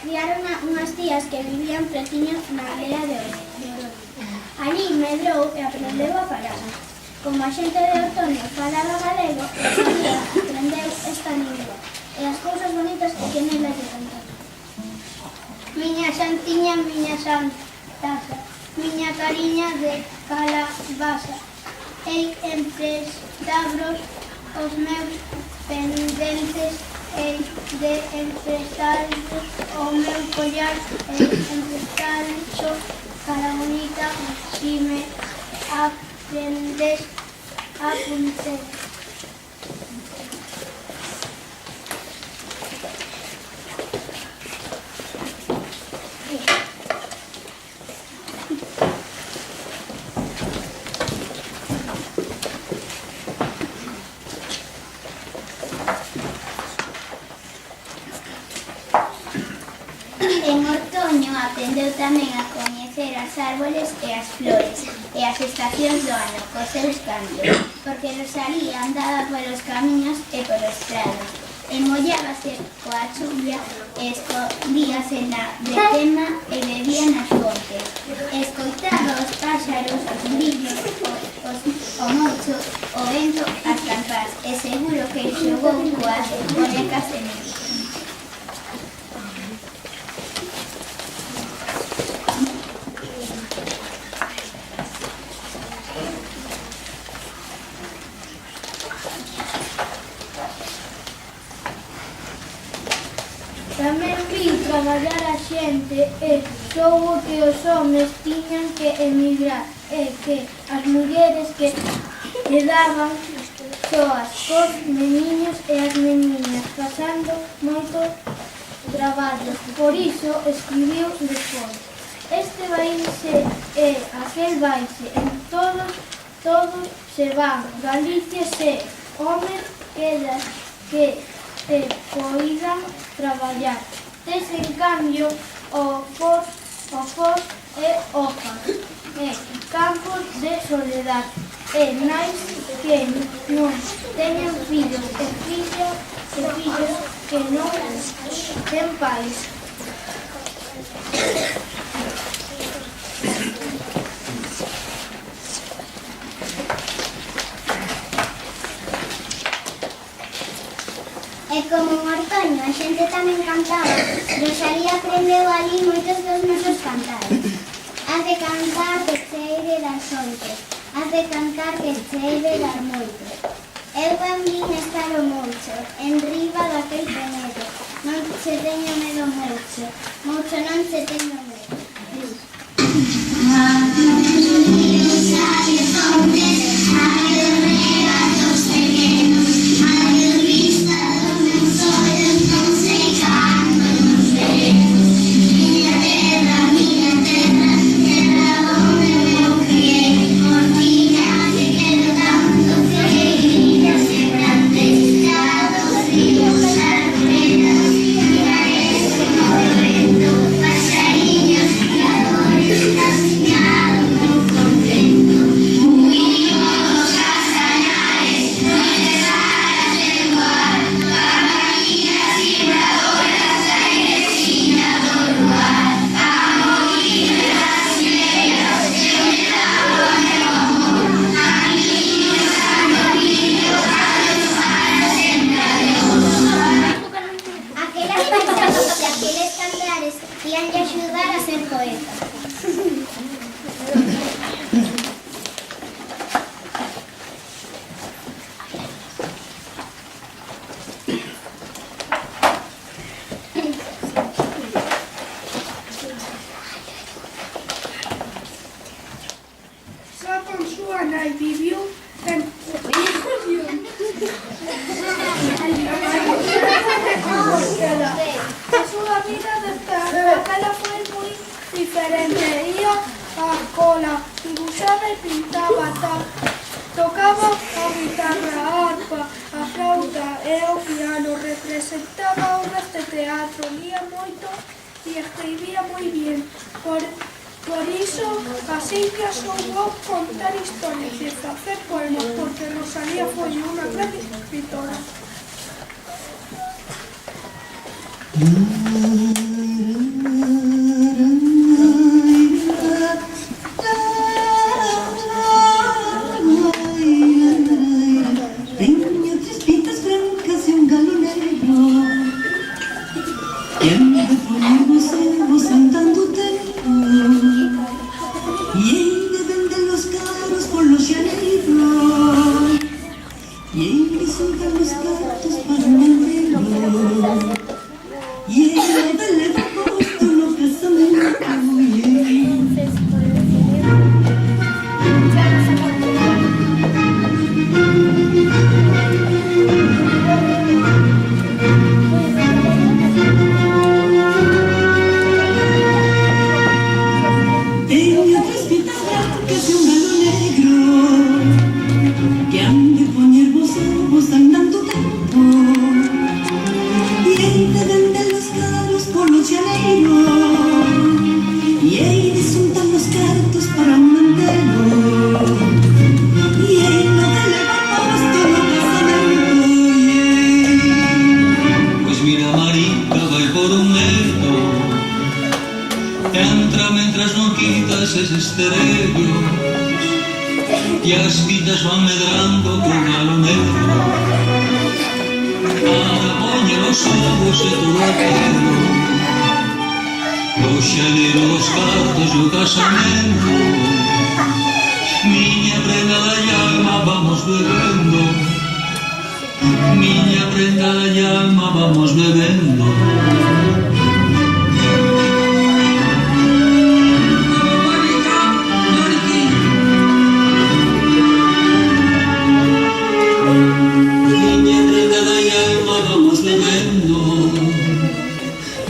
criaron unhas tías que vivían pretiño na aldea de Oroño. Alí medrou e aprendeu a falar. Como a xente de Otoño falaba galego, sabía, aprendeu esta lingua e as cousas bonitas que nela lle contaron. Miña santiña, miña santaza, miña cariña de calabaza, hei emprestabros os meus pendentes, hei de emprestarvos o meu collar, hei emprestarxo cara bonita, si me aprendes a puntera. En Otoño aprendeu tamén a coñecer as árboles e as flores e as estacións do ano cos seus cantos, porque Rosalía andaba polos camiños e polos prados, e mollábase coa chuvia e escondíase na betema e bebía nas fontes. Escoitaba os páxaros, os grillos, o mocho, o vento, as campás, e seguro que xogou coas bonecas de niño. Tamén vi traballar a xente e soubo que os homes tiñan que emigrar e que as mulleres que quedaban soas cos meniños e as meniñas pasando moito traballo. Por iso escribiu despois: este vaise e aquel vaise, en todos se van, Galicia se, homes quedan que te poidan traballar. Tes en cambio o fos e hojas, e campos de soledad, e nais que non teñan fillos e fillos que non ten pais. E como en Otoño a xente tamén cantaba, Rosalía aprendeu ali moitos dos nosos cantares. Has de cantar que che hei de dar xoito, has de cantar que che hei de dar moito. Eu vin estar o moucho, en riba daquel penedo, non che teño medo moucho, moucho non che teño medo. Aqueles cantares ian lle axudar a ser poeta. Só con súa nai viviu en a súa vida daquela foi moi diferente. Ia á escola, dibuxaba e pintaba, tocaba a guitarra, a arpa, a flauta e o piano, representaba obras de teatro, lía moito e escribía moi bien. Por iso, Casiña soubou contar historias e facer poemas, porque Rosalía foi unha gran escritora. Entra mentres non quitas eses terellos e as fitas van medrando con halo negro. Para poñer os ovos e todo aquilo, o xanero dos cartos e o casamento. Miña prenda da alma vamos bebendo, miña prenda da alma vamos bebendo.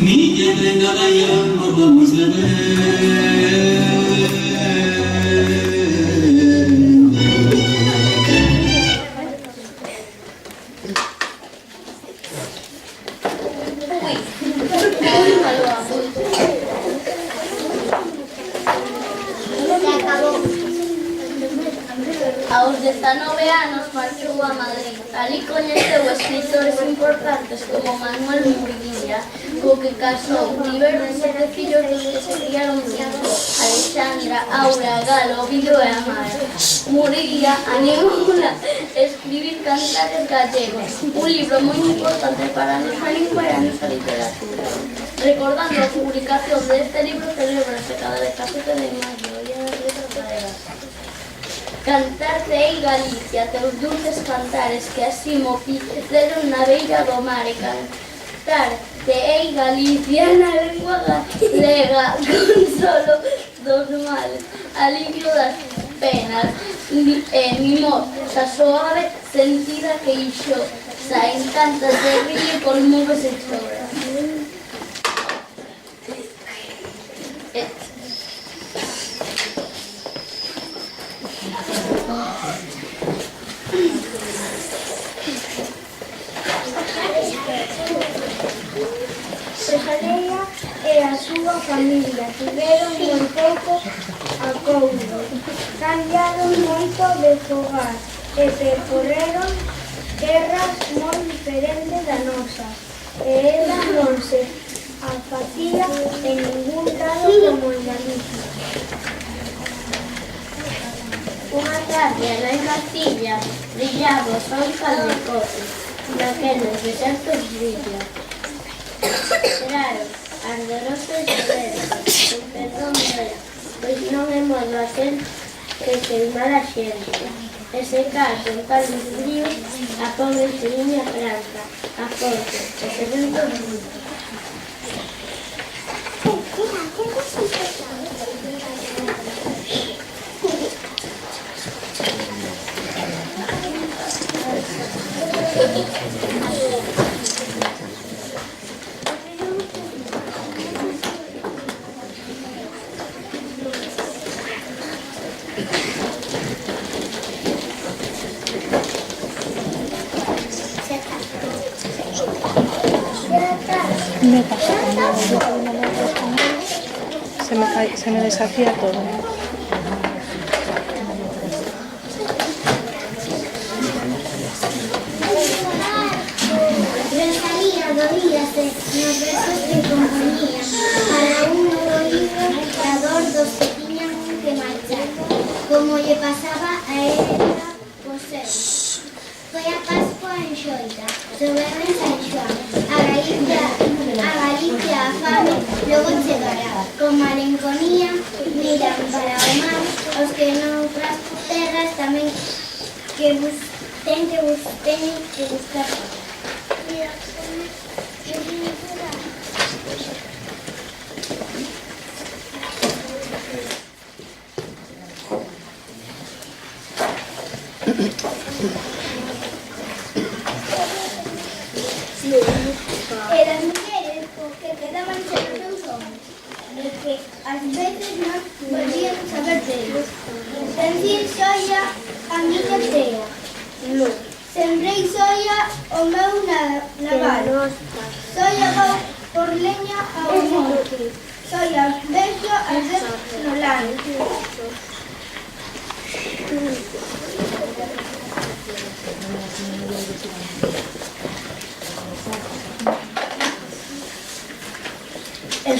Miña prenda da alma vamos beber. Aos 19 anos marchou a Madrid. Ali coñeceu escritores importantes como Manuel Murguía, co que casou. Tiveron 7 fillos dos que se criaron 5: Alexandra, Aura, Galo, Ovidio e Amaro. Murguía animoula a escribir cantares gallegos, un libro moi importante para a nosa lingua e a nosa literatura. Recordando a publicación deste libro, celebrase cada 17 de maio, o Día das Letras Galegas. Cantar de ei Galicia, teus dulces cantares que así mo ficeron na beira do mar. E cantar de ei Galicia na lengua galega, consolo dos males, alivio das penas, mimosa, suave, sentida queixosa, encantas de río por nubes e choras. Rosalía e a súa familia tiveron moi pouco acoudo, cambiaron moito de fogar e percorreron terras moi diferentes da nosa, e ela non se afacía en ningún lado como en Galicia. Unha tarde na Castilla brillaba o sol caldecote, naqueles desertos brilla. Claro, ardorosos e verdes, con perdón vera, pois non é modo aquel que queimar a xente. E secar con caldos fríos a pobre Seviña Franca, a forte, e se ventos ruidos. Me pasa cuando se me deshacía todo. Rosalía dolíase nos versos que componía para un novo libro da dor dos que tiñan que marchar, como lle pasaba a ela co seu. Foi a Pascua en Xoita, choveu en San Xoán, a Galicia a fame logo chegará. Con malenconía miran para o mar os que noutras terras tamén teñen que buscar. E las mujeres que quedaban sen os seus homes, de que ás veces non volvían saber deles. Sentir soia a miña tea, sembrei soia o meu naval, soia vou por leña ao monte, soia vexo a ver no lago.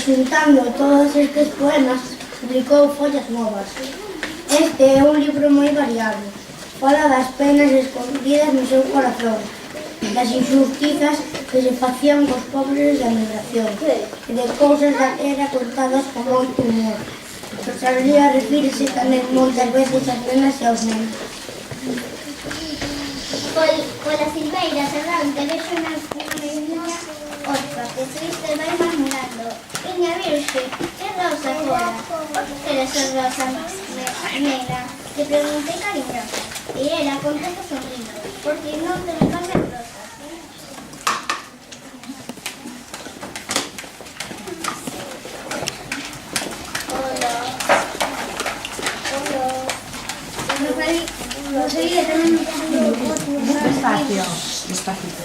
xuntando todos estes poemas, publicou Follas Novas. Este é un libro moi variado. Fala das penas escondidas no seu corazón, das injustizas que se facían cos pobres da migración, e de cousas da era contadas con moito humor. Rosalía refírese tamén moitas veces ás nenas e aos nenos. Pola silveira errante vexo na miña orfa, que triste vai murmurando. Miña virxe, que rosa fora? Por que eres a rosa negra? Que preguntei cariñosa, e ela contesta sonrindo, porque non te me pasan rosas. Rosalía tamén Despacio, despacito.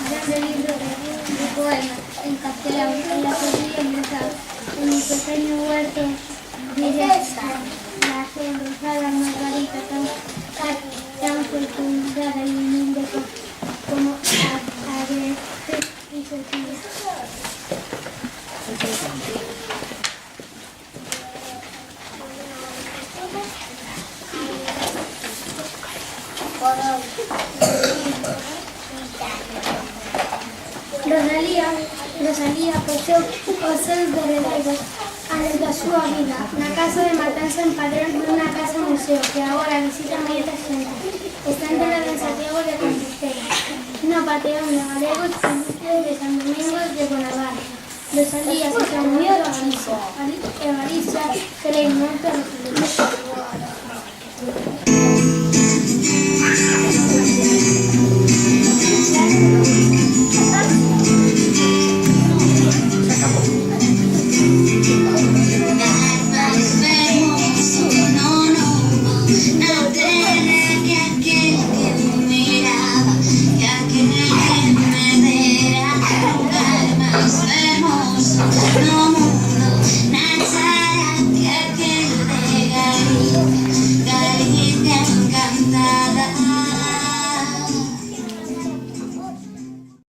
grande libro de poemas en castelán, en la podría empezar en mi pequeño huerto directa, la sonrosada margarita tan fecundada y humilde como agreste y sencilla. Rosalía poseu os seus derredeiros anos da súa vida na casa de Matanza en Padrón, nunha casa museo que agora visita moita xente. Está enterrada en Santiago de Compostela, no Panteón de Galegos de San Domingos de Bonaval. Rosalía se cambiou a Galicia, e Galicia cree moito a Rosalía. No